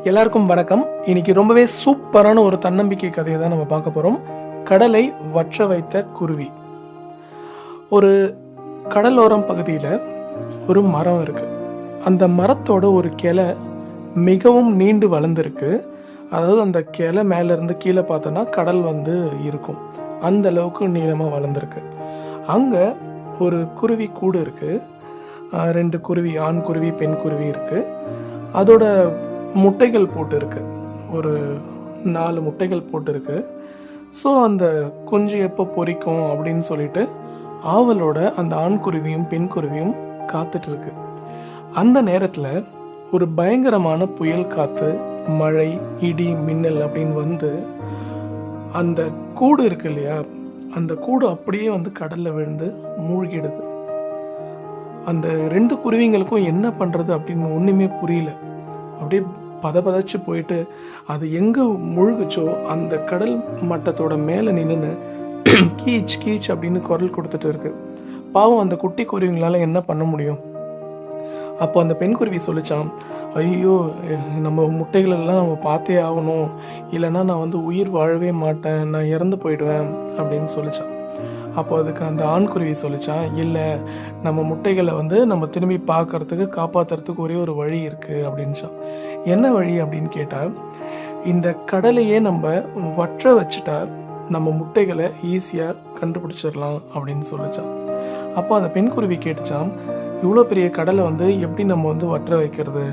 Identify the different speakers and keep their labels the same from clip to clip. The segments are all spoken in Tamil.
Speaker 1: எல்லாருக்கும் வணக்கம். இன்னைக்கு ரொம்பவே சூப்பரான ஒரு தன்னம்பிக்கை கதையை தான் நம்ம பார்க்க போகிறோம். கடலை வற்ற வைத்த குருவி. ஒரு கடலோரம் பகுதியில் ஒரு மரம் இருக்கு. அந்த மரத்தோட ஒரு கிளை மிகவும் நீண்டு வளர்ந்துருக்கு. அதாவது அந்த கிளை மேலேருந்து கீழே பார்த்தோன்னா கடல் இருக்கும். அந்த அளவுக்கு நீளமாக வளர்ந்துருக்கு. அங்கே ஒரு குருவி கூடு இருக்குது. 2 குருவி, ஆண் குருவி பெண் குருவி இருக்குது. அதோட முட்டைகள் போட்டுருக்கு. ஒரு 4 முட்டைகள் போட்டுருக்கு. ஸோ அந்த குஞ்சு எப்போ பொரிக்கும் அப்படின்னு சொல்லிட்டு ஆவலோட அந்த ஆண் குருவியும் பெண் குருவியும் காத்துட்ருக்கு. அந்த நேரத்தில் ஒரு பயங்கரமான புயல் காற்று, மழை, இடி, மின்னல் அப்படின்னு அந்த கூடு இருக்கு இல்லையா, அந்த கூடு அப்படியே கடலில் விழுந்து மூழ்கிடுது. அந்த 2 குருவிங்களுக்கும் என்ன பண்ணுறது அப்படின்னு ஒன்றுமே புரியல. அப்படியே பதச்சு போயிட்டு அது எங்கே முழுகுச்சோ அந்த கடல் மட்டத்தோட மேலே நின்று கீச் கீச் அப்படின்னு குரல் கொடுத்துட்டு இருக்கு. பாவம் அந்த குட்டி குருவிங்களால் என்ன பண்ண முடியும்? அப்போ அந்த பெண் குருவி சொல்லிச்சான், ஐயோ நம்ம முட்டைகளெல்லாம் நம்ம பார்த்தே ஆகணும், இல்லைன்னா நான் உயிர் வாழவே மாட்டேன், நான் இறந்து போயிடுவேன் அப்படின்னு சொல்லிச்சான். அப்போ அதுக்கு அந்த ஆண் குருவி சொல்லிச்சான், இல்லை நம்ம முட்டைகளை நம்ம திரும்பி பார்க்கறதுக்கு காப்பாற்றுறதுக்கு ஒரே ஒரு வழி இருக்குது அப்படின்ச்சான். என்ன வழி அப்படின்னு கேட்டால், இந்த கடலையே நம்ம வற்ற வச்சுட்டா நம்ம முட்டைகளை ஈஸியாக கண்டுபிடிச்சிடலாம் அப்படின்னு சொல்லிச்சான். அப்போ அந்த பெண் குருவி கேட்டுச்சான், இவ்வளோ பெரிய கடலை எப்படி நம்ம வற்ற வைக்கிறது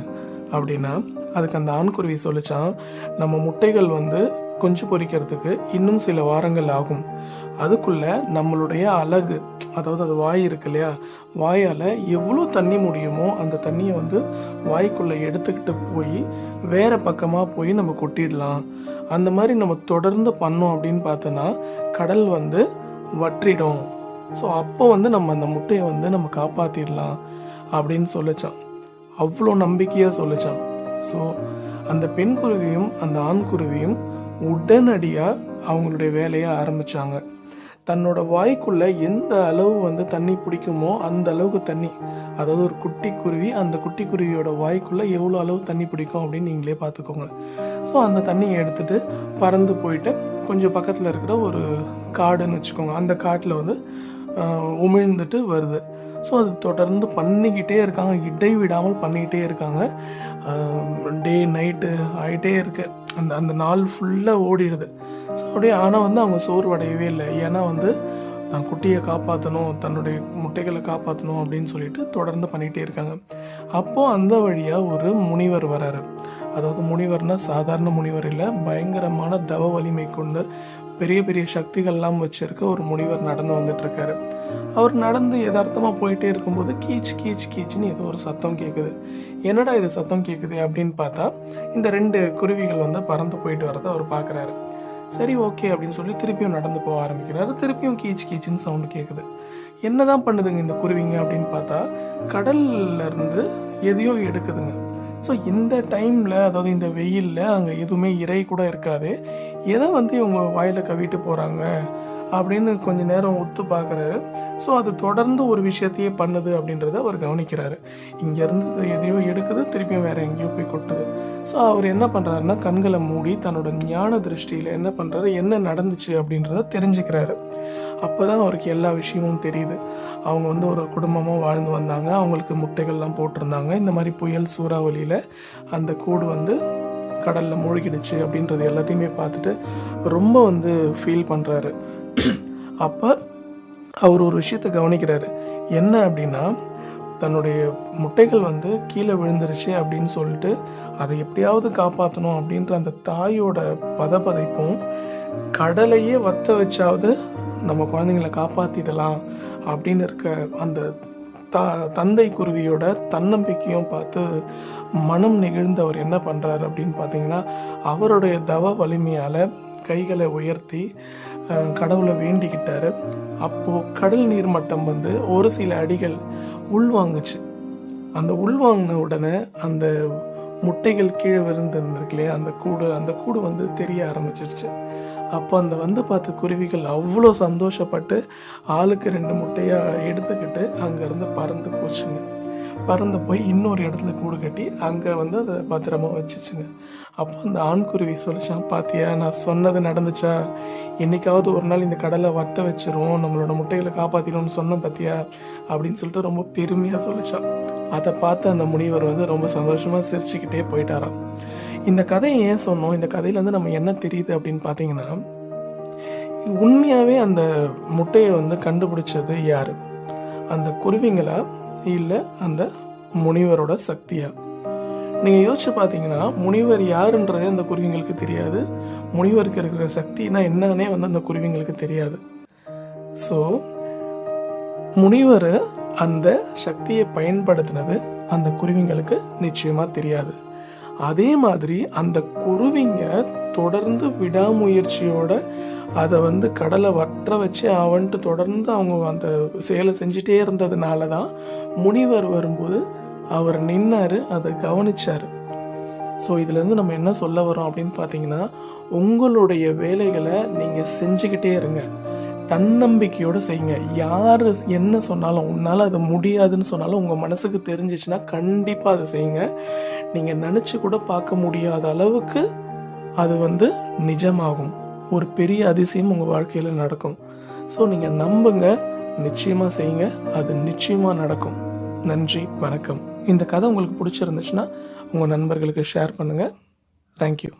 Speaker 1: அப்படின்னா, அதுக்கு அந்த ஆண்குருவி சொல்லிச்சான், நம்ம முட்டைகள் குஞ்சு பொரிக்கிறதுக்கு இன்னும் சில வாரங்கள் ஆகும். அதுக்குள்ள நம்மளுடைய அலகு, அதாவது அது வாய் இருக்கு இல்லையா, வாயால் எவ்வளோ தண்ணி முடியுமோ அந்த தண்ணியை வாய்க்குள்ளே எடுத்துக்கிட்டு போய் வேற பக்கமாக போய் நம்ம கொட்டிடலாம். அந்த மாதிரி நம்ம தொடர்ந்து பண்ணோம் அப்படின்னு பார்த்தோன்னா கடல் வற்றிடும். ஸோ அப்போ நம்ம அந்த முட்டையை நம்ம காப்பாற்றிடலாம் அப்படின்னு சொல்லிச்சான். அவ்வளோ நம்பிக்கையாக சொல்லிச்சான். ஸோ அந்த பெண் குருவியும் அந்த ஆண் குருவியும் உடனடியாக அவங்களுடைய வேலையை ஆரம்பித்தாங்க. தன்னோட வாய்க்குள்ளே எந்த அளவு தண்ணி பிடிக்குமோ அந்த அளவுக்கு தண்ணி, அதாவது ஒரு குட்டி குருவி, அந்த குட்டி குருவியோட வாய்க்குள்ளே எவ்வளோ அளவு தண்ணி பிடிக்கும் அப்படின்னு நீங்களே பார்த்துக்கோங்க. ஸோ அந்த தண்ணியை எடுத்துகிட்டு பறந்து போயிட்டு கொஞ்சம் பக்கத்தில் இருக்கிற ஒரு காடுன்னு வச்சுக்கோங்க, அந்த காட்டில் உமிழ்ந்துட்டு வருது. ஸோ அது தொடர்ந்து பண்ணிக்கிட்டே இருக்காங்க, இடைவிடாமல் பண்ணிக்கிட்டே இருக்காங்க. டே நைட்டு ஆகிட்டே இருக்கு. அந்த நாள் ஃபுல்லாக ஓடிடுது. ஸோ அப்படியே ஆனால் அவங்க சோர்வடையவே இல்லை. ஏன்னா தான் குட்டியை காப்பாற்றணும், தன்னுடைய முட்டைகளை காப்பாற்றணும் அப்படின்னு சொல்லிட்டு தொடர்ந்து பண்ணிகிட்டே இருக்காங்க. அப்போது அந்த வழியாக ஒரு முனிவர் வராரு. அதாவது முனிவர்னால் சாதாரண முனிவர் இல்லை, பயங்கரமான தவ வலிமை கொண்டு பெரிய பெரிய சக்திகள்லாம் வச்சுருக்க ஒரு முனிவர் நடந்து வந்துட்டுருக்காரு. அவர் நடந்து யதார்த்தமாக போயிட்டே இருக்கும்போது கீச் கீச் கீச்சுன்னு ஏதோ ஒரு சத்தம் கேட்குது. என்னடா இது சத்தம் கேட்குது அப்படின்னு பார்த்தா இந்த 2 குருவிகள் பறந்து போயிட்டு வரதை அவர் பார்க்குறாரு. சரி ஓகே அப்படின்னு சொல்லி திருப்பியும் நடந்து போக ஆரம்பிக்கிறாரு. திருப்பியும் கீச் கீச்சுன்னு சவுண்டு கேட்குது. என்னதான் பண்ணுதுங்க இந்த குருவிங்க அப்படின்னு பார்த்தா கடல்லேருந்து எதையோ எடுக்குதுங்க. ஸோ இந்த டைமில், அதாவது இந்த வெயிலில் அங்கே எதுவுமே இறை கூட இருக்காது. எதை இவங்க வாயில் கவிட்டு போகிறாங்க அப்படின்னு கொஞ்சம் நேரம் ஒத்து பார்க்குறாரு. ஸோ அது தொடர்ந்து ஒரு விஷயத்தையே பண்ணுது அப்படின்றத அவர் கவனிக்கிறாரு. இங்கேருந்து எதையோ எடுக்குது, திருப்பியும் வேறு எங்கேயோ போய் கொட்டுது. ஸோ அவர் என்ன பண்ணுறாருன்னா கண்களை மூடி தன்னோட ஞான திருஷ்டியில் என்ன பண்ணுறாரு, என்ன நடந்துச்சு அப்படின்றத தெரிஞ்சுக்கிறாரு. அப்போ தான் அவருக்கு எல்லா விஷயமும் தெரியுது. அவங்க ஒரு குடும்பமாக வாழ்ந்து வந்தாங்க, அவங்களுக்கு முட்டைகள்லாம் போட்டிருந்தாங்க. இந்த மாதிரி புயல் சூறாவளியில் அந்த கூடு கடலில் மூழ்கிடுச்சு அப்படின்றது எல்லாத்தையுமே பார்த்துட்டு ரொம்ப ஃபீல் பண்ணுறாரு. அப்போ அவர் ஒரு விஷயத்தை கவனிக்கிறாரு. என்ன அப்படின்னா, தன்னுடைய முட்டைகள் கீழே விழுந்துருச்சு அப்படின்னு சொல்லிட்டு அதை எப்படியாவது காப்பாற்றணும் அப்படின்ற அந்த தாயோட பதப்பதைப்பும், கடலையே வத்த வச்சாவது நம்ம குழந்தைங்களை காப்பாற்றிடலாம் அப்படின்னு இருக்க அந்த தந்தை குருவியோட தன்னம்பிக்கையும் பார்த்து மனம் நெகிழ்ந்து அவர் என்ன பண்ணுறாரு அப்படின்னு பார்த்தீங்கன்னா, அவருடைய தவ வலிமையால் கைகளை உயர்த்தி கடவுளை வேண்டிக்கிட்டாரு. அப்போது கடல் நீர் மட்டம் ஒரு சில அடிகள் உள்வாங்குச்சு. அந்த உள்வாங்கின உடனே அந்த முட்டைகள் கீழே விழுந்திருந்திருக்கு இல்லையா, அந்த கூடு தெரிய ஆரம்பிச்சிருச்சு. அப்போ அந்த பார்த்த குருவிகள் அவ்வளோ சந்தோஷப்பட்டு ஆளுக்கு 2 முட்டையாக எடுத்துக்கிட்டு அங்கேருந்து பறந்து போச்சுங்க. பறந்து போய் இன்னொரு இடத்துல கூடு கட்டி அங்கே வந்து அதை பத்திரமா வச்சுச்சுங்க. அப்போ அந்த ஆண்குருவி சொல்லிச்சான், பாத்தியா நான் சொன்னது நடந்துச்சா, என்னைக்காவது ஒரு நாள் இந்த கடலை வத்த வச்சிரும், நம்மளோட முட்டைகளை காப்பாற்றிடும்னு சொன்னோம் பார்த்தியா அப்படின்னு சொல்லிட்டு ரொம்ப பெருமையாக சொல்லிச்சான். அதை பார்த்து அந்த முனிவர் வந்து ரொம்ப சந்தோஷமாக சிரிச்சுக்கிட்டே போயிட்டாராம். இந்த கதையை ஏன் சொன்னோம், இந்த கதையிலேருந்து நம்ம என்ன தெரியுது அப்படின்னு பார்த்தீங்கன்னா, உண்மையாகவே அந்த முட்டையை வந்து கண்டுபிடிச்சது யார், அந்த குருவிங்களா இல்லை அந்த முனிவரோட சக்தியா? நீங்கள் யோசிச்சு பார்த்தீங்கன்னா முனிவர் யாருன்றதே அந்த குருவிங்களுக்கு தெரியாது, முனிவருக்கு இருக்கிற சக்தினா என்னன்னே வந்து அந்த குருவிங்களுக்கு தெரியாது. ஸோ முனிவர் அந்த சக்தியை பயன்படுத்தினது அந்த குருவிங்களுக்கு நிச்சயமாக தெரியாது. அதே மாதிரி அந்த குருவிங்க தொடர்ந்து விடாமுயற்சியோட அதை வந்து கடலை வற்ற வச்சு அவன்ட்டு தொடர்ந்து அவங்க அந்த செயலை செஞ்சிட்டே இருந்ததுனால தான் முனிவர் வரும்போது அவர் நின்னார், அதை கவனிச்சார். ஸோ இதுலேருந்து நம்ம என்ன சொல்ல வரோம் அப்படின்னு பார்த்தீங்கன்னா, உங்களுடைய வேலைகளை நீங்கள் செஞ்சுக்கிட்டே இருங்க, தன்னம்பிக்கையோடு செய்யுங்க. யார் என்ன சொன்னாலும், உன்னால் அது முடியாதுன்னு சொன்னாலும் உங்கள் மனசுக்கு தெரிஞ்சிச்சுன்னா கண்டிப்பாக அதை செய்யுங்க. நீங்கள் நினச்சி கூட பார்க்க முடியாத அளவுக்கு அது வந்து நிஜமாகும். ஒரு பெரிய அதிசயம் உங்கள் வாழ்க்கையில் நடக்கும். ஸோ நீங்கள் நம்புங்க, நிச்சயமாக செய்யுங்க, அது நிச்சயமாக நடக்கும். நன்றி, வணக்கம். இந்த கதை உங்களுக்கு பிடிச்சிருந்துச்சுன்னா உங்கள் நண்பர்களுக்கு ஷேர் பண்ணுங்கள். தேங்க்யூ.